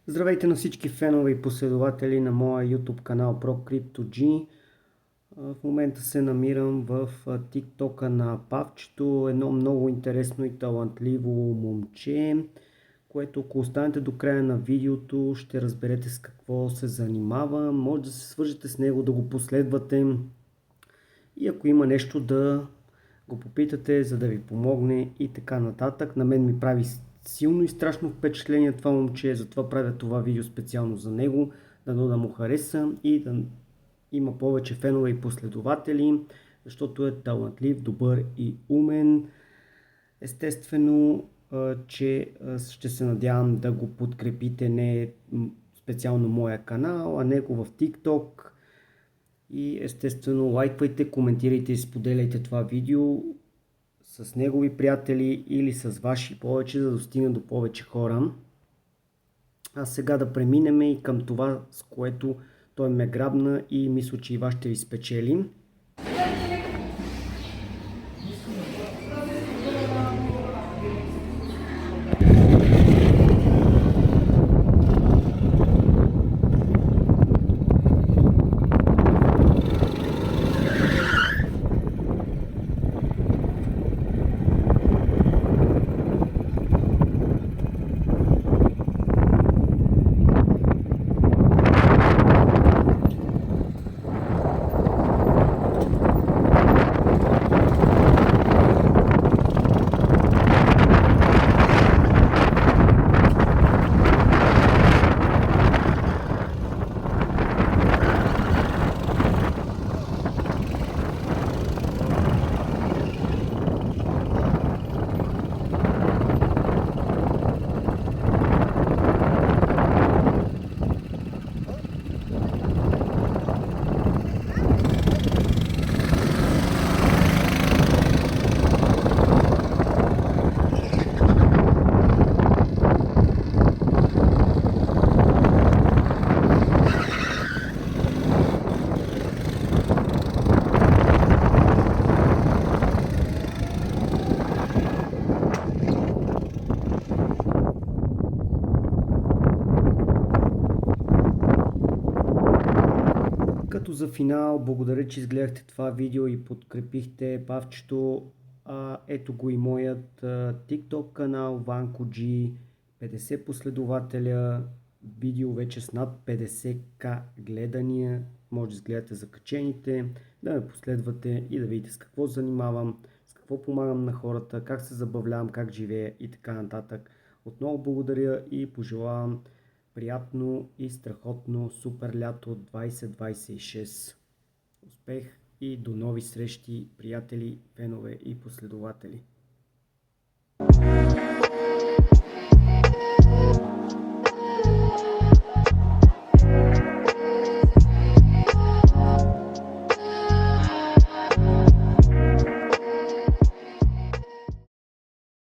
Здравейте на всички фенове и последователи на моя YouTube канал ProCryptoG. В момента се намирам в TikTok на Павчето, едно много интересно и талантливо момче, което ако останете до края на видеото ще разберете с какво се занимава. Може да се свържете с него, да го последвате и ако има нещо да го попитате, за да ви помогне и така нататък. На мен ми прави силно и страшно впечатление това момче, затова правя това видео специално за него, да му хареса и да има повече фенове и последователи, защото е талантлив, добър и умен. Естествено, че ще се надявам да го подкрепите не специално моя канал, а него в TikTok. И естествено лайквайте, коментирайте и споделяйте това видео с негови приятели или с ваши повече, за да достигне до повече хора. А сега да преминем и към това, с което той ме грабна и мисля, че и вас ще ви спечели. Като за финал, благодаря, че изгледахте това видео и подкрепихте Павчето. Ето го и моят TikTok канал, VankoG, 50 последователя, видео вече с над 50k гледания. Може да изгледате закачените, да ме последвате и да видите с какво занимавам, с какво помагам на хората, как се забавлявам, как живея и така нататък. Отново благодаря и пожелавам приятно и страхотно супер лято 2026. Успех и до нови срещи, приятели, фенове и последователи!